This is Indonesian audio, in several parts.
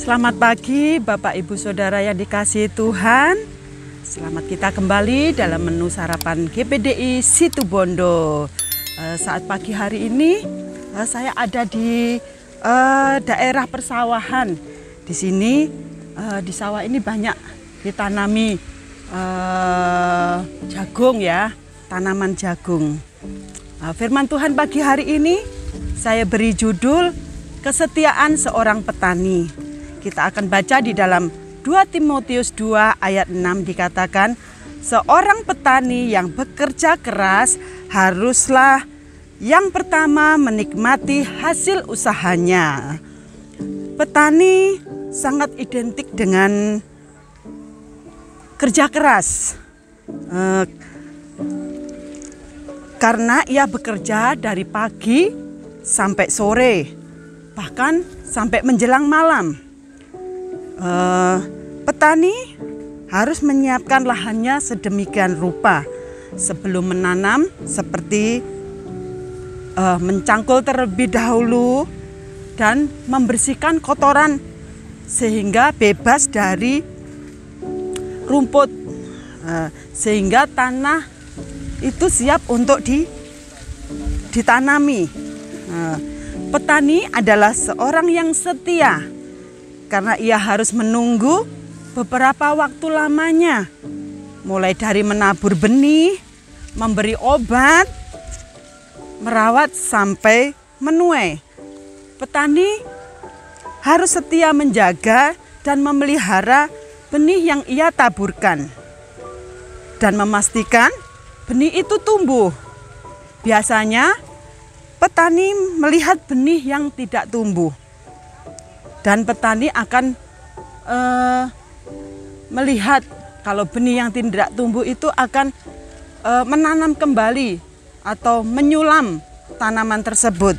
Selamat pagi Bapak Ibu Saudara yang dikasihi Tuhan. Selamat kita kembali dalam menu sarapan GPDI Situbondo. Saat pagi hari ini saya ada di daerah persawahan. Di sini di sawah ini banyak ditanami jagung ya, tanaman jagung. Firman Tuhan pagi hari ini saya beri judul Kesetiaan Seorang Petani. Kita akan baca di dalam 2 Timotius 2 ayat 6 dikatakan, seorang petani yang bekerja keras haruslah yang pertama menikmati hasil usahanya. Petani sangat identik dengan kerja keras. Karena ia bekerja dari pagi sampai sore, bahkan sampai menjelang malam. Petani harus menyiapkan lahannya sedemikian rupa sebelum menanam, seperti mencangkul terlebih dahulu dan membersihkan kotoran sehingga bebas dari rumput, sehingga tanah itu siap untuk ditanami. Petani adalah seorang yang setia karena ia harus menunggu beberapa waktu lamanya, mulai dari menabur benih, memberi obat, merawat sampai menuai. Petani harus setia menjaga dan memelihara benih yang ia taburkan dan memastikan benih itu tumbuh. Biasanya petani melihat benih yang tidak tumbuh, dan petani akan melihat kalau benih yang tidak tumbuh itu akan menanam kembali atau menyulam tanaman tersebut,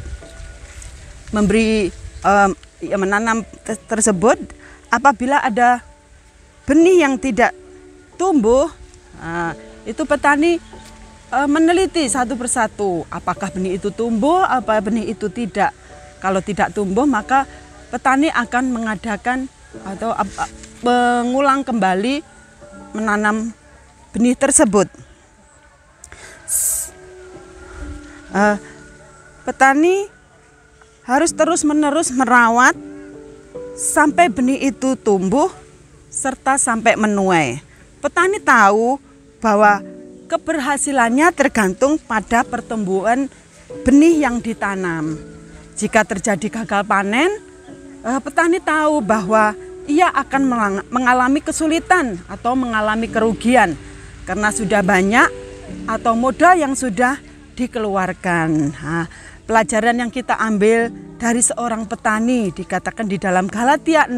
menanam tersebut. Apabila ada benih yang tidak tumbuh, itu petani meneliti satu persatu apakah benih itu tumbuh, apa benih itu tidak. Kalau tidak tumbuh, maka petani akan mengadakan atau mengulang kembali menanam benih tersebut. Petani harus terus-menerus merawat sampai benih itu tumbuh serta sampai menuai. Petani tahu bahwa keberhasilannya tergantung pada pertumbuhan benih yang ditanam. Jika terjadi gagal panen, petani tahu bahwa ia akan mengalami kesulitan atau mengalami kerugian karena sudah banyak atau modal yang sudah dikeluarkan. Pelajaran yang kita ambil dari seorang petani dikatakan di dalam Galatia 6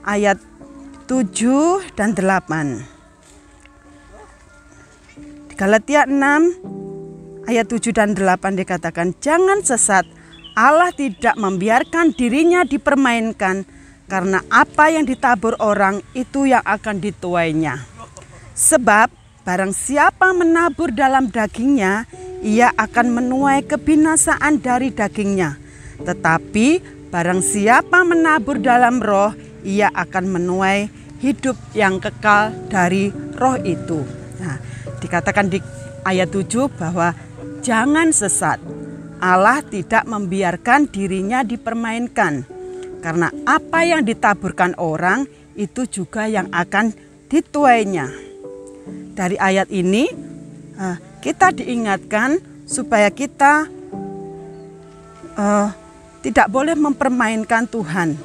ayat 7 dan 8. Di Galatia 6 ayat 7 dan 8 dikatakan, jangan sesat, Allah tidak membiarkan dirinya dipermainkan, karena apa yang ditabur orang itu yang akan dituainya. Sebab barang siapa menabur dalam dagingnya, ia akan menuai kebinasaan dari dagingnya. Tetapi barang siapa menabur dalam roh, ia akan menuai hidup yang kekal dari roh itu. Nah, dikatakan di ayat 7 bahwa jangan sesat. Allah tidak membiarkan dirinya dipermainkan, karena apa yang ditaburkan orang itu juga yang akan dituainya. Dari ayat ini kita diingatkan supaya kita tidak boleh mempermainkan Tuhan,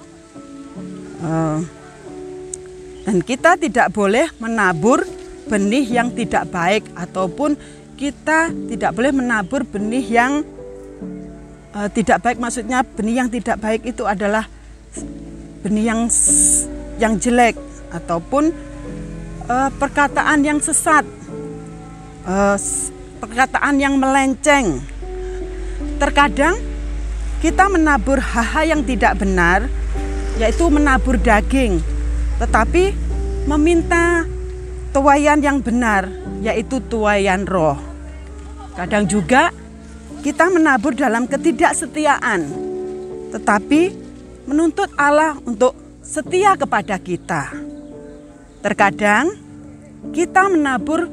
dan kita tidak boleh menabur benih yang tidak baik, ataupun kita tidak boleh menabur benih yang tidak baik. Maksudnya benih yang tidak baik itu adalah benih yang jelek, ataupun perkataan yang sesat, perkataan yang melenceng. Terkadang kita menabur hal-hal yang tidak benar, yaitu menabur daging, tetapi meminta tuaian yang benar, yaitu tuaian roh. Kadang juga kita menabur dalam ketidaksetiaan, tetapi menuntut Allah untuk setia kepada kita. Terkadang kita menabur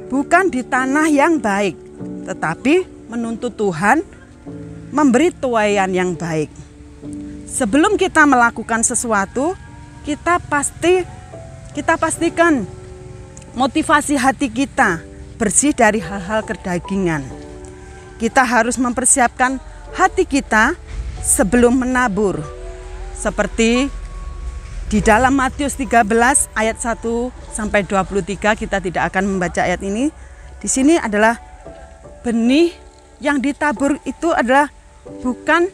bukan di tanah yang baik, tetapi menuntut Tuhan memberi tuaian yang baik. Sebelum kita melakukan sesuatu, kita pastikan motivasi hati kita bersih dari hal-hal kedagingan. Kita harus mempersiapkan hati kita sebelum menabur. Seperti di dalam Matius 13 ayat 1 sampai 23, kita tidak akan membaca ayat ini. Di sini adalah benih yang ditabur itu adalah bukan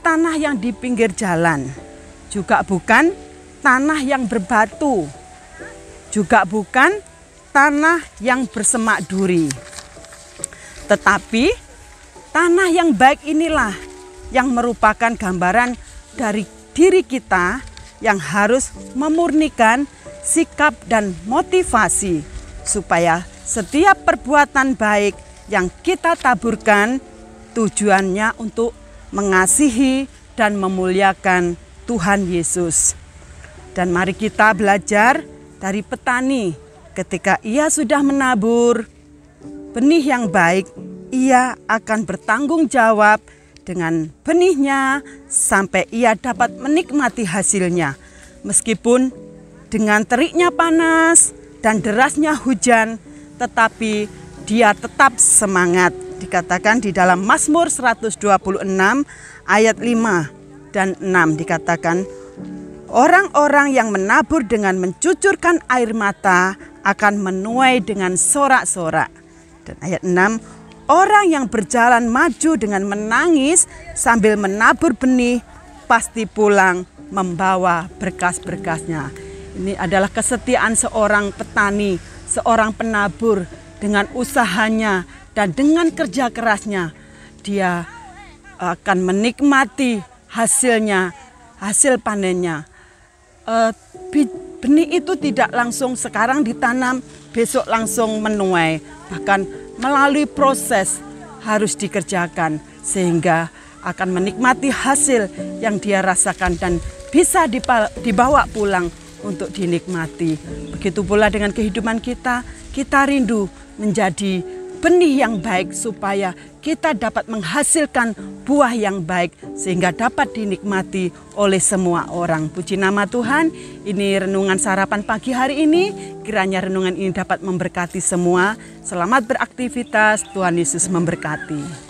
tanah yang di pinggir jalan, juga bukan tanah yang berbatu, juga bukan tanah yang bersemak duri. Tetapi tanah yang baik inilah yang merupakan gambaran dari diri kita yang harus memurnikan sikap dan motivasi supaya setiap perbuatan baik yang kita taburkan tujuannya untuk mengasihi dan memuliakan Tuhan Yesus. Dan mari kita belajar dari petani. Ketika ia sudah menabur benih yang baik, ia akan bertanggung jawab dengan benihnya sampai ia dapat menikmati hasilnya. Meskipun dengan teriknya panas dan derasnya hujan, tetapi dia tetap semangat. Dikatakan di dalam Mazmur 126 ayat 5 dan 6 dikatakan, orang-orang yang menabur dengan mencucurkan air mata akan menuai dengan sorak-sorak. Dan ayat 6, orang yang berjalan maju dengan menangis sambil menabur benih pasti pulang membawa berkas-berkasnya. Ini adalah kesetiaan seorang petani, seorang penabur. Dengan usahanya dan dengan kerja kerasnya, dia akan menikmati hasilnya, hasil panennya. Benih itu tidak langsung sekarang ditanam, besok langsung menuai. Bahkan melalui proses harus dikerjakan sehingga akan menikmati hasil yang dia rasakan dan bisa dibawa pulang untuk dinikmati. Begitu pula dengan kehidupan kita, kita rindu menjadi benih yang baik supaya kita dapat menghasilkan buah yang baik sehingga dapat dinikmati oleh semua orang. Puji nama Tuhan. Ini renungan sarapan pagi hari ini. Kiranya renungan ini dapat memberkati semua. Selamat beraktivitas. Tuhan Yesus memberkati.